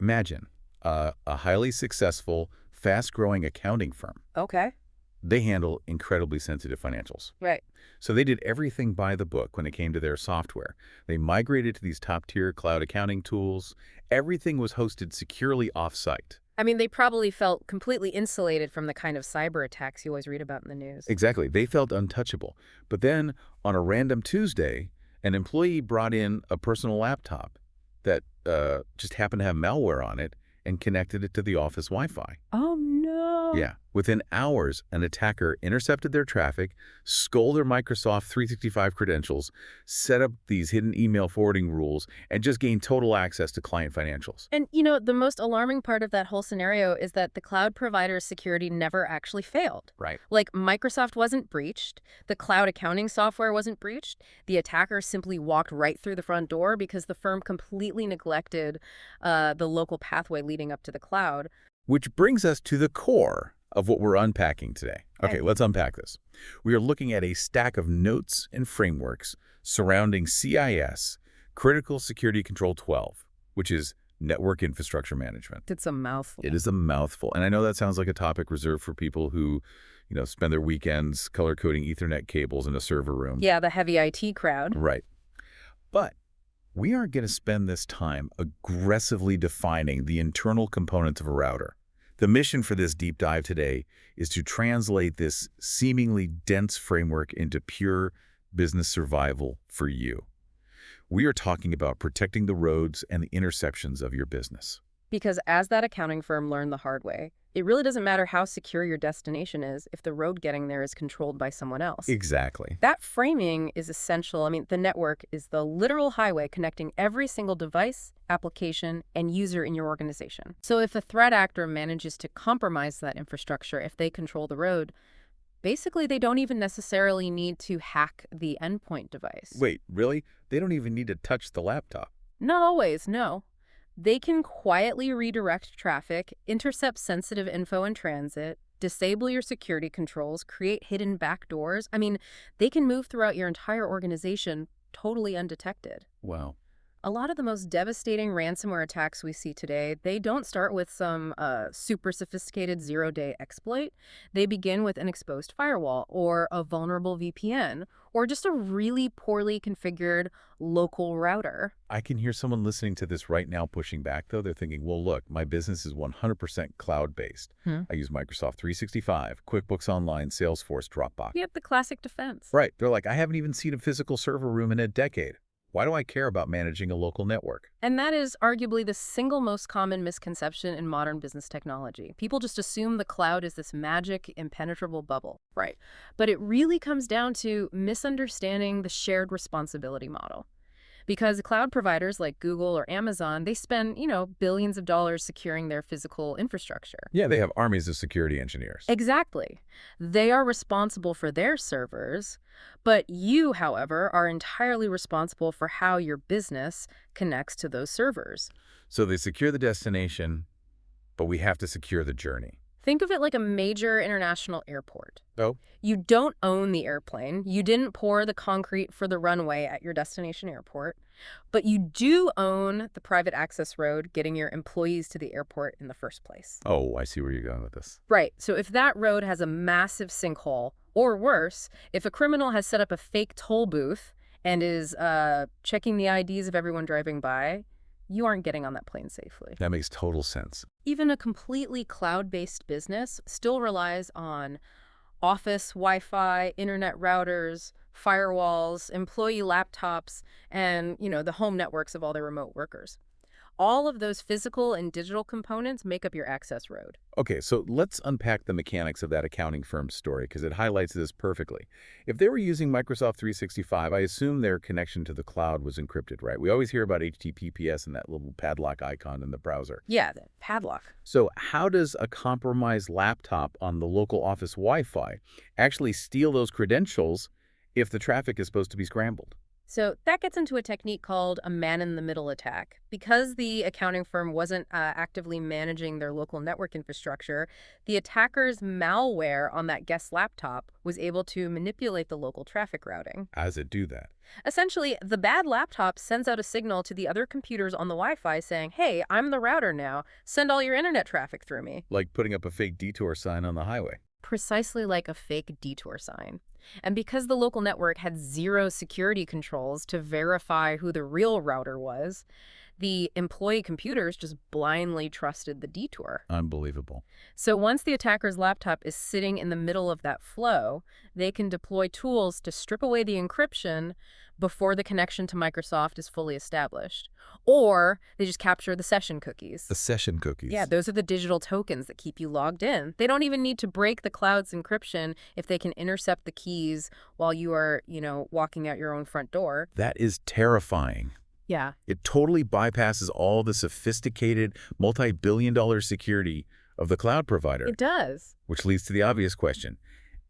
Imagine a highly successful, fast-growing accounting firm. Okay. They handle incredibly sensitive financials. Right. So they did everything by the book when it came to their software. They migrated to these top-tier cloud accounting tools. Everything was hosted securely off-site. I mean, they probably felt completely insulated from the kind of cyber attacks you always read about in the news. Exactly. They felt untouchable. But then, on a random Tuesday, an employee brought in a personal laptop that just happened to have malware on it and connected it to the office Wi-Fi. Oh, no. Yeah. Within hours, an attacker intercepted their traffic, stole their Microsoft 365 credentials, set up these hidden email forwarding rules, and just gained total access to client financials. And, the most alarming part of that whole scenario is that the cloud provider's security never actually failed. Right. Like, Microsoft wasn't breached, the cloud accounting software wasn't breached, the attacker simply walked right through the front door because the firm completely neglected the local pathway leading up to the cloud. Which brings us to the core of what we're unpacking today. Okay, let's unpack this. We are looking at a stack of notes and frameworks surrounding CIS, Critical Security Control 12, which is Network Infrastructure Management. It's a mouthful. It is a mouthful. And I know that sounds like a topic reserved for people who, spend their weekends color-coding Ethernet cables in a server room. Yeah, the heavy IT crowd. Right. But we aren't going to spend this time aggressively defining the internal components of a router. The mission for this deep dive today is to translate this seemingly dense framework into pure business survival for you. We are talking about protecting the roads and the interceptions of your business. Because as that accounting firm learned the hard way, it really doesn't matter how secure your destination is if the road getting there is controlled by someone else. Exactly. That framing is essential. I mean, the network is the literal highway connecting every single device, application, and user in your organization. So if a threat actor manages to compromise that infrastructure, if they control the road, basically they don't even necessarily need to hack the endpoint device. Wait, really? They don't even need to touch the laptop? Not always, no. They can quietly redirect traffic, intercept sensitive info in transit, disable your security controls, create hidden backdoors. I mean, they can move throughout your entire organization totally undetected. Wow. A lot of the most devastating ransomware attacks we see today, they don't start with some super sophisticated zero-day exploit. They begin with an exposed firewall or a vulnerable VPN or just a really poorly configured local router. I can hear someone listening to this right now pushing back, though. They're thinking, well, look, my business is 100% cloud-based. I use Microsoft 365, QuickBooks Online, Salesforce, Dropbox. Yep, the classic defense. Right. They're like, I haven't even seen a physical server room in a decade. Why do I care about managing a local network? And that is arguably the single most common misconception in modern business technology. People just assume the cloud is this magic, impenetrable bubble. Right. But it really comes down to misunderstanding the shared responsibility model. Because cloud providers like Google or Amazon, they spend, billions of dollars securing their physical infrastructure. Yeah, they have armies of security engineers. Exactly. They are responsible for their servers, but you, however, are entirely responsible for how your business connects to those servers. So they secure the destination, but we have to secure the journey. Think of it like a major international airport. Oh? You don't own the airplane. You didn't pour the concrete for the runway at your destination airport. But you do own the private access road getting your employees to the airport in the first place. Oh, I see where you're going with this. Right. So if that road has a massive sinkhole, or worse, if a criminal has set up a fake toll booth and is checking the IDs of everyone driving by, you aren't getting on that plane safely. That makes total sense. Even a completely cloud-based business still relies on office Wi-Fi, internet routers, firewalls, employee laptops, and, the home networks of all their remote workers. All of those physical and digital components make up your access road. Okay, so let's unpack the mechanics of that accounting firm's story because it highlights this perfectly. If they were using Microsoft 365, I assume their connection to the cloud was encrypted, right? We always hear about HTTPS and that little padlock icon in the browser. Yeah, the padlock. So how does a compromised laptop on the local office Wi-Fi actually steal those credentials if the traffic is supposed to be scrambled? So that gets into a technique called a man-in-the-middle attack. Because the accounting firm wasn't actively managing their local network infrastructure, the attacker's malware on that guest laptop was able to manipulate the local traffic routing. How does it do that? Essentially, the bad laptop sends out a signal to the other computers on the Wi-Fi saying, hey, I'm the router now. Send all your internet traffic through me. Like putting up a fake detour sign on the highway. Precisely like a fake detour sign. And because the local network had zero security controls to verify who the real router was, the employee computers just blindly trusted the detour. Unbelievable. So once the attacker's laptop is sitting in the middle of that flow, they can deploy tools to strip away the encryption before the connection to Microsoft is fully established. Or they just capture the session cookies. The session cookies. Yeah, those are the digital tokens that keep you logged in. They don't even need to break the cloud's encryption if they can intercept the keys while you are, walking out your own front door. That is terrifying. Yeah. It totally bypasses all the sophisticated, multi-billion-dollar security of the cloud provider. It does. Which leads to the obvious question.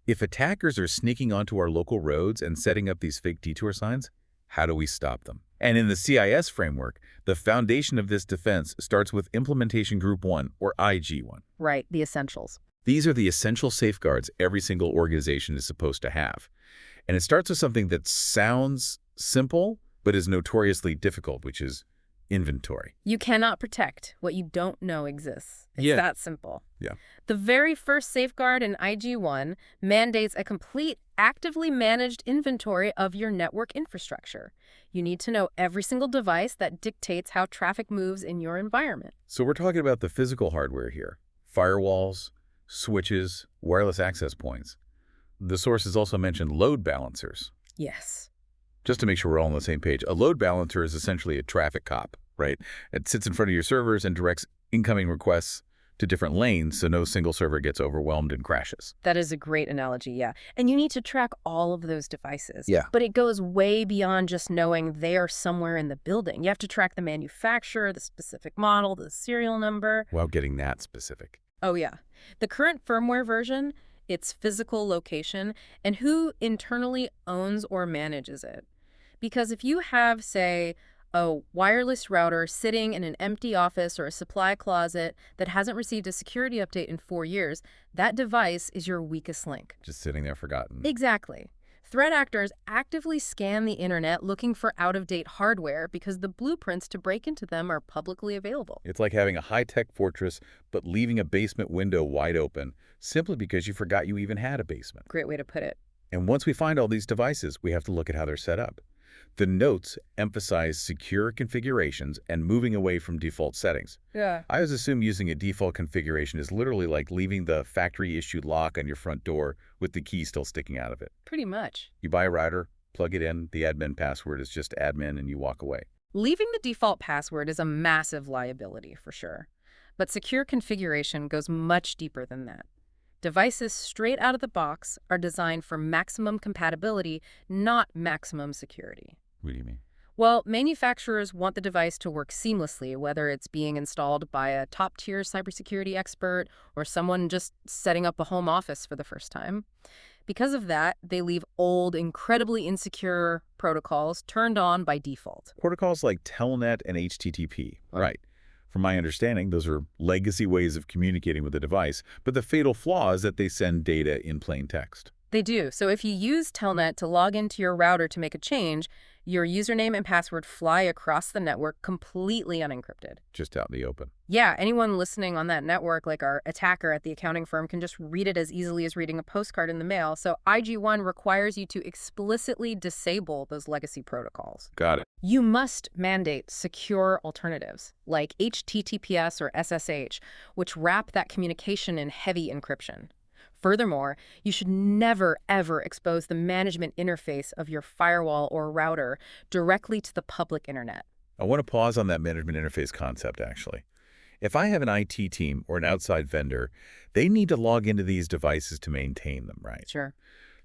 If attackers are sneaking onto our local roads and setting up these fake detour signs, how do we stop them? And in the CIS framework, the foundation of this defense starts with Implementation Group 1, or IG1. Right, the essentials. These are the essential safeguards every single organization is supposed to have. And it starts with something that sounds simple, but is notoriously difficult, which is inventory. You cannot protect what you don't know exists. It's that simple. Yeah. The very first safeguard in IG1 mandates a complete, actively managed inventory of your network infrastructure. You need to know every single device that dictates how traffic moves in your environment. So we're talking about the physical hardware here. Firewalls, switches, wireless access points. The sources also mentioned load balancers. Yes. Just to make sure we're all on the same page, a load balancer is essentially a traffic cop, right? It sits in front of your servers and directs incoming requests to different lanes so no single server gets overwhelmed and crashes. That is a great analogy, yeah. And you need to track all of those devices. Yeah. But it goes way beyond just knowing they are somewhere in the building. You have to track the manufacturer, the specific model, the serial number. Without getting that specific. Oh, yeah. The current firmware version, its physical location, and who internally owns or manages it. Because if you have, say, a wireless router sitting in an empty office or a supply closet that hasn't received a security update in 4 years, that device is your weakest link. Just sitting there forgotten. Exactly. Threat actors actively scan the internet looking for out-of-date hardware because the blueprints to break into them are publicly available. It's like having a high-tech fortress but leaving a basement window wide open simply because you forgot you even had a basement. Great way to put it. And once we find all these devices, we have to look at how they're set up. The notes emphasize secure configurations and moving away from default settings. Yeah. I always assume using a default configuration is literally like leaving the factory-issued lock on your front door with the key still sticking out of it. Pretty much. You buy a router, plug it in, the admin password is just admin, and you walk away. Leaving the default password is a massive liability, for sure. But secure configuration goes much deeper than that. Devices straight out of the box are designed for maximum compatibility, not maximum security. What do you mean? Well, manufacturers want the device to work seamlessly, whether it's being installed by a top-tier cybersecurity expert or someone just setting up a home office for the first time. Because of that, they leave old, incredibly insecure protocols turned on by default. Protocols like Telnet and HTTP, right. From my understanding, those are legacy ways of communicating with the device, but the fatal flaw is that they send data in plain text. They do. So if you use Telnet to log into your router to make a change, your username and password fly across the network completely unencrypted. Just out in the open. Yeah, anyone listening on that network, like our attacker at the accounting firm, can just read it as easily as reading a postcard in the mail. So IG1 requires you to explicitly disable those legacy protocols. Got it. You must mandate secure alternatives, like HTTPS or SSH, which wrap that communication in heavy encryption. Furthermore, you should never, ever expose the management interface of your firewall or router directly to the public internet. I want to pause on that management interface concept, actually. If I have an IT team or an outside vendor, they need to log into these devices to maintain them, right? Sure.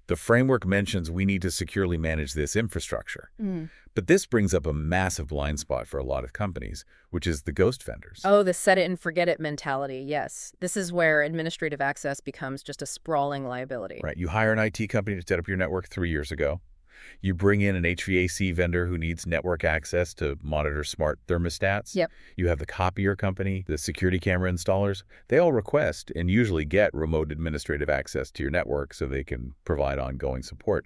The framework mentions we need to securely manage this infrastructure. But this brings up a massive blind spot for a lot of companies, which is the ghost vendors. Oh, the set it and forget it mentality, yes. This is where administrative access becomes just a sprawling liability. Right. You hire an IT company to set up your network 3 years ago. You bring in an HVAC vendor who needs network access to monitor smart thermostats. Yep. You have the copier company, the security camera installers. They all request and usually get remote administrative access to your network so they can provide ongoing support.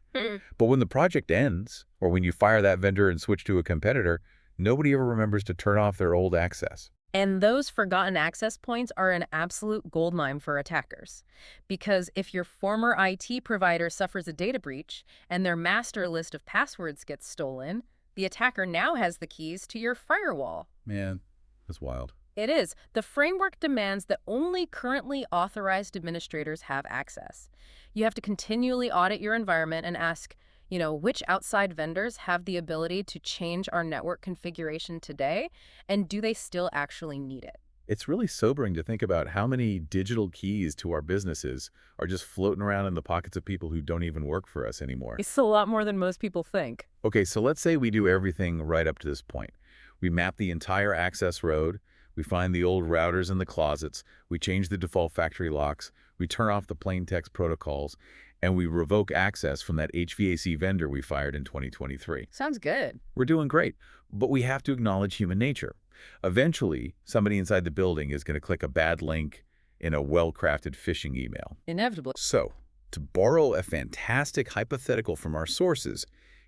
But when the project ends, or when you fire that vendor and switch to a competitor, nobody ever remembers to turn off their old access. And those forgotten access points are an absolute goldmine for attackers. Because if your former IT provider suffers a data breach and their master list of passwords gets stolen, the attacker now has the keys to your firewall. Man, that's wild. It is. The framework demands that only currently authorized administrators have access. You have to continually audit your environment and ask, which outside vendors have the ability to change our network configuration today, and do they still actually need it? It's really sobering to think about how many digital keys to our businesses are just floating around in the pockets of people who don't even work for us anymore. It's a lot more than most people think. Okay, so let's say we do everything right up to this point. We map the entire access road, we find the old routers in the closets, we change the default factory locks, we turn off the plain text protocols, and we revoke access from that HVAC vendor we fired in 2023. Sounds good. We're doing great, but we have to acknowledge human nature. Eventually, somebody inside the building is going to click a bad link in a well-crafted phishing email. Inevitably. So, to borrow a fantastic hypothetical from our sources,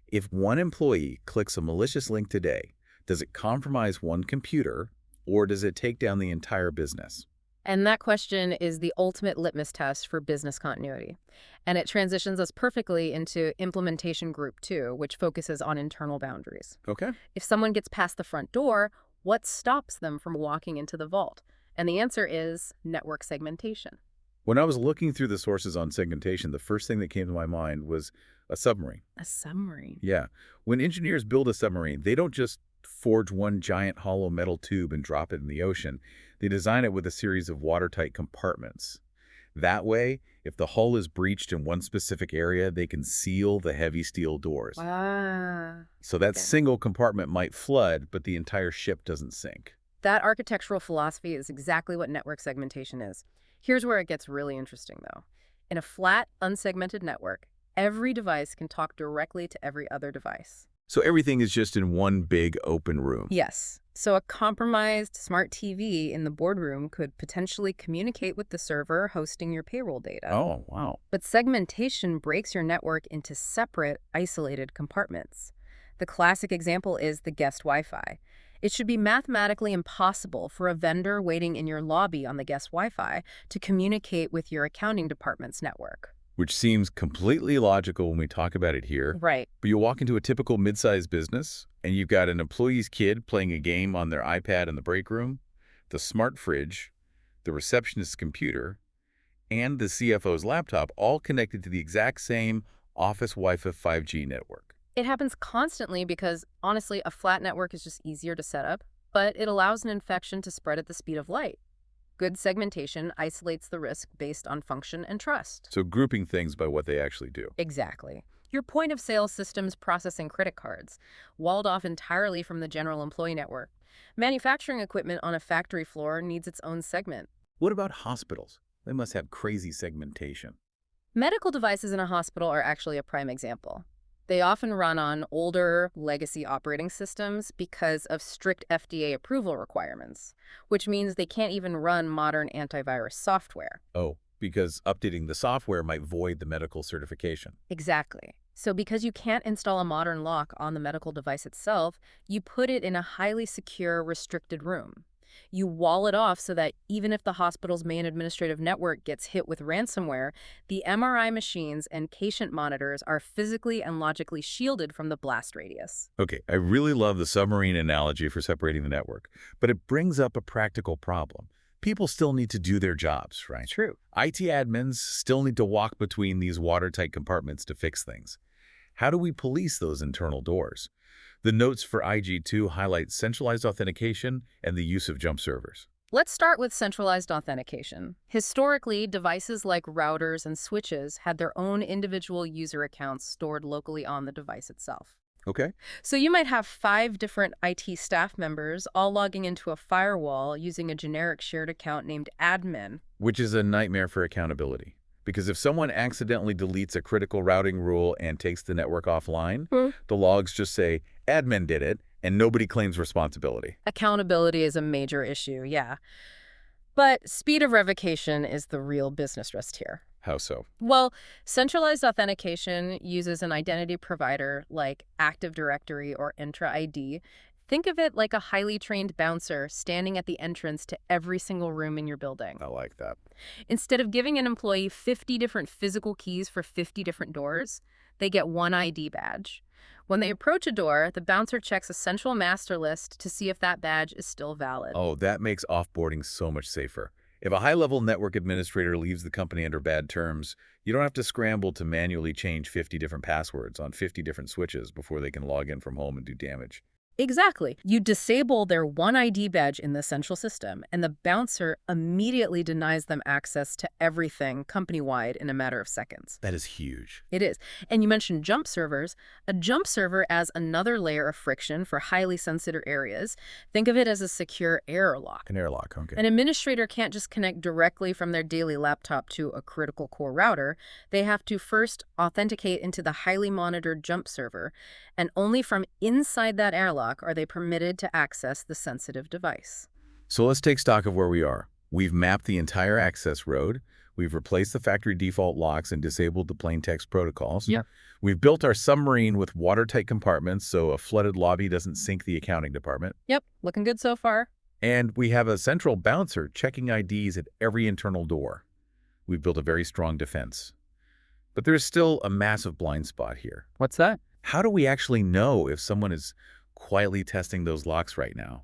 if one employee clicks a malicious link today, does it compromise one computer, or does it take down the entire business? And that question is the ultimate litmus test for business continuity. And it transitions us perfectly into implementation group 2, which focuses on internal boundaries. Okay. If someone gets past the front door, what stops them from walking into the vault? And the answer is network segmentation. When I was looking through the sources on segmentation, the first thing that came to my mind was a submarine. A submarine? Yeah. When engineers build a submarine, they don't just forge one giant hollow metal tube and drop it in the ocean. They design it with a series of watertight compartments. That way, if the hull is breached in one specific area, they can seal the heavy steel doors. So that single compartment might flood, but the entire ship doesn't sink. That architectural philosophy is exactly what network segmentation is. Here's where it gets really interesting, though. In a flat, unsegmented network, every device can talk directly to every other device. So everything is just in one big open room. Yes. So a compromised smart TV in the boardroom could potentially communicate with the server hosting your payroll data. Oh, wow. But segmentation breaks your network into separate, isolated compartments. The classic example is the guest Wi-Fi. It should be mathematically impossible for a vendor waiting in your lobby on the guest Wi-Fi to communicate with your accounting department's network. Which seems completely logical when we talk about it here. Right. But you walk into a typical mid-sized business, and you've got an employee's kid playing a game on their iPad in the break room, the smart fridge, the receptionist's computer, and the CFO's laptop all connected to the exact same office Wi-Fi 5G network. It happens constantly because, honestly, a flat network is just easier to set up, but it allows an infection to spread at the speed of light. Good segmentation isolates the risk based on function and trust. So grouping things by what they actually do. Exactly. Your point-of-sale systems processing credit cards, walled off entirely from the general employee network. Manufacturing equipment on a factory floor needs its own segment. What about hospitals? They must have crazy segmentation. Medical devices in a hospital are actually a prime example. They often run on older legacy operating systems because of strict FDA approval requirements, which means they can't even run modern antivirus software. Oh, because updating the software might void the medical certification. Exactly. So because you can't install a modern lock on the medical device itself, you put it in a highly secure, restricted room. You wall it off so that even if the hospital's main administrative network gets hit with ransomware, the MRI machines and patient monitors are physically and logically shielded from the blast radius. Okay, I really love the submarine analogy for separating the network, but it brings up a practical problem. People still need to do their jobs, right? True. IT admins still need to walk between these watertight compartments to fix things. How do we police those internal doors? The notes for IG2 highlight centralized authentication and the use of jump servers. Let's start with centralized authentication. Historically, devices like routers and switches had their own individual user accounts stored locally on the device itself. Okay. So you might have 5 different IT staff members all logging into a firewall using a generic shared account named admin. Which is a nightmare for accountability. Because if someone accidentally deletes a critical routing rule and takes the network offline, Hmm. the logs just say, admin did it, and nobody claims responsibility. Accountability is a major issue, yeah. But speed of revocation is the real business risk here. How so? Well, centralized authentication uses an identity provider like Active Directory or Entra ID. Think of it like a highly trained bouncer standing at the entrance to every single room in your building. I like that. Instead of giving an employee 50 different physical keys for 50 different doors, they get one ID badge. When they approach a door, the bouncer checks a central master list to see if that badge is still valid. Oh, that makes offboarding so much safer. If a high-level network administrator leaves the company under bad terms, you don't have to scramble to manually change 50 different passwords on 50 different switches before they can log in from home and do damage. Exactly. You disable their one ID badge in the central system, and the bouncer immediately denies them access to everything company-wide in a matter of seconds. That is huge. It is. And you mentioned jump servers. A jump server adds another layer of friction for highly sensitive areas. Think of it as a secure error lock. An airlock, okay. An administrator can't just connect directly from their daily laptop to a critical core router. They have to first authenticate into the highly monitored jump server, and only from inside that airlock are they permitted to access the sensitive device. So let's take stock of where we are. We've mapped the entire access road. We've replaced the factory default locks and disabled the plain text protocols. Yep. We've built our submarine with watertight compartments so a flooded lobby doesn't sink the accounting department. Yep, looking good so far. And we have a central bouncer checking IDs at every internal door. We've built a very strong defense. But there's still a massive blind spot here. What's that? How do we actually know if someone is quietly testing those locks right now?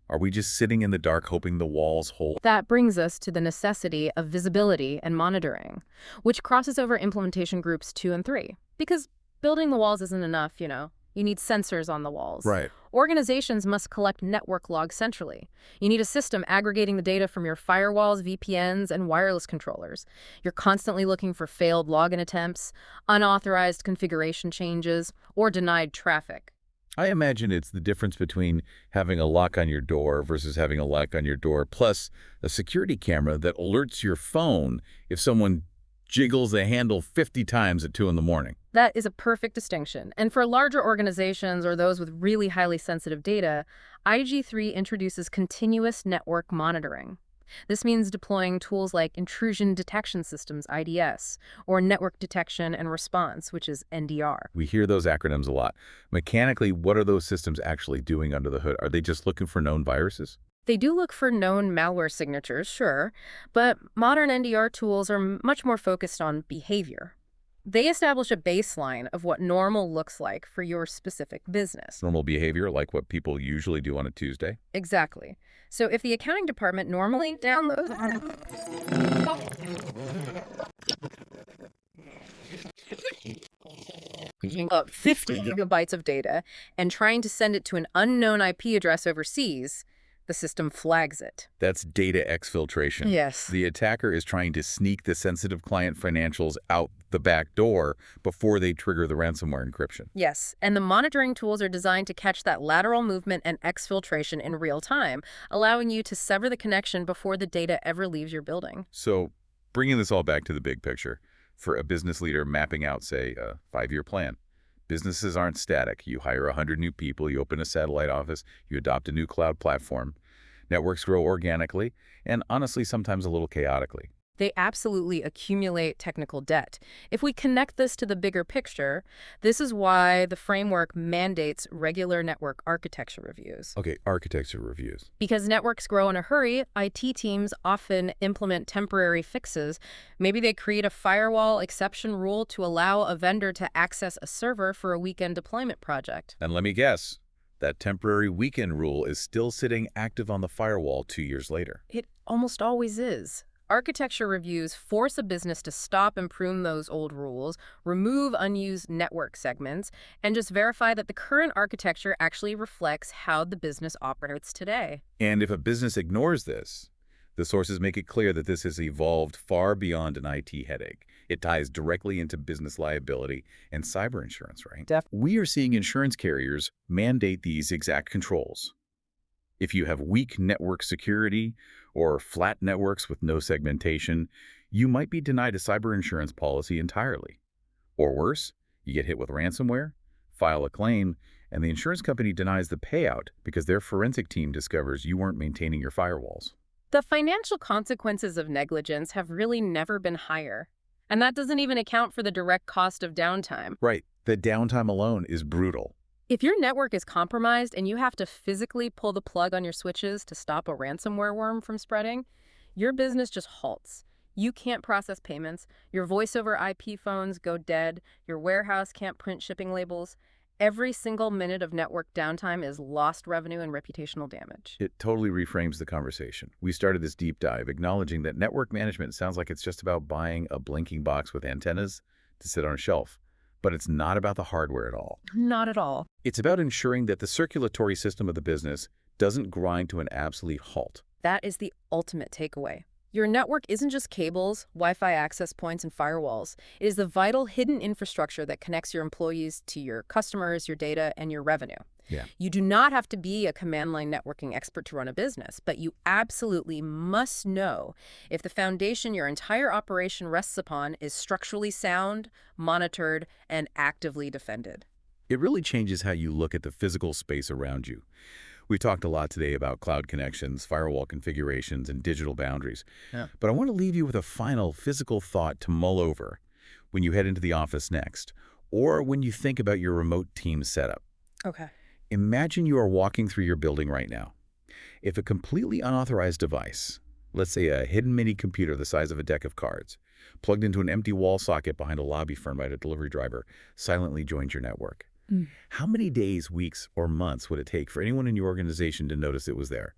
Are we just sitting in the dark hoping the walls hold? That brings us to the necessity of visibility and monitoring, which crosses over implementation groups 2 and 3. Because building the walls isn't enough, You need sensors on the walls. Right. Organizations must collect network logs centrally. You need a system aggregating the data from your firewalls, VPNs, and wireless controllers. You're constantly looking for failed login attempts, unauthorized configuration changes, or denied traffic. I imagine it's the difference between having a lock on your door versus having a lock on your door, plus a security camera that alerts your phone if someone jiggles the handle 50 times at 2 in the morning. That is a perfect distinction. And for larger organizations or those with really highly sensitive data, IG3 introduces continuous network monitoring. This means deploying tools like intrusion detection systems, IDS, or network detection and response, which is NDR. We hear those acronyms a lot. Mechanically, what are those systems actually doing under the hood? Are they just looking for known viruses? They do look for known malware signatures, sure, but modern NDR tools are much more focused on behavior. They establish a baseline of what normal looks like for your specific business. Normal behavior, like what people usually do on a Tuesday? Exactly. So if the accounting department normally downloads up 50 gigabytes of data and trying to send it to an unknown IP address overseas, the system flags it. That's data exfiltration. Yes. The attacker is trying to sneak the sensitive client financials out the back door before they trigger the ransomware encryption. Yes, and the monitoring tools are designed to catch that lateral movement and exfiltration in real time, allowing you to sever the connection before the data ever leaves your building. So, bringing this all back to the big picture, for a business leader mapping out, say, a 5-year plan, businesses aren't static. You hire 100 new people, you open a satellite office, you adopt a new cloud platform. Networks grow organically and, honestly, sometimes a little chaotically. They absolutely accumulate technical debt. If we connect this to the bigger picture, this is why the framework mandates regular network architecture reviews. Okay, architecture reviews. Because networks grow in a hurry, IT teams often implement temporary fixes. Maybe they create a firewall exception rule to allow a vendor to access a server for a weekend deployment project. And let me guess, that temporary weekend rule is still sitting active on the firewall 2 years later. It almost always is. Architecture reviews force a business to stop and prune those old rules, remove unused network segments, and just verify that the current architecture actually reflects how the business operates today. And if a business ignores this, the sources make it clear that this has evolved far beyond an IT headache. It ties directly into business liability and cyber insurance, right? We are seeing insurance carriers mandate these exact controls. If you have weak network security or flat networks with no segmentation, you might be denied a cyber insurance policy entirely. Or worse, you get hit with ransomware, file a claim, and the insurance company denies the payout because their forensic team discovers you weren't maintaining your firewalls. The financial consequences of negligence have really never been higher. And that doesn't even account for the direct cost of downtime. Right. The downtime alone is brutal. If your network is compromised and you have to physically pull the plug on your switches to stop a ransomware worm from spreading, your business just halts. You can't process payments, your voice over IP phones go dead, your warehouse can't print shipping labels. Every single minute of network downtime is lost revenue and reputational damage. It totally reframes the conversation. We started this deep dive acknowledging that network management sounds like it's just about buying a blinking box with antennas to sit on a shelf. But it's not about the hardware at all. Not at all. It's about ensuring that the circulatory system of the business doesn't grind to an absolute halt. That is the ultimate takeaway. Your network isn't just cables, Wi-Fi access points, and firewalls. It is the vital hidden infrastructure that connects your employees to your customers, your data, and your revenue. Yeah. You do not have to be a command line networking expert to run a business, but you absolutely must know if the foundation your entire operation rests upon is structurally sound, monitored, and actively defended. It really changes how you look at the physical space around you. We talked a lot today about cloud connections, firewall configurations, and digital boundaries. Yeah. But I want to leave you with a final physical thought to mull over when you head into the office next, or when you think about your remote team setup. Okay. Imagine you are walking through your building right now. If a completely unauthorized device, let's say a hidden mini computer the size of a deck of cards, plugged into an empty wall socket behind a lobby firm by a delivery driver, silently joins your network, how many days, weeks, or months would it take for anyone in your organization to notice it was there?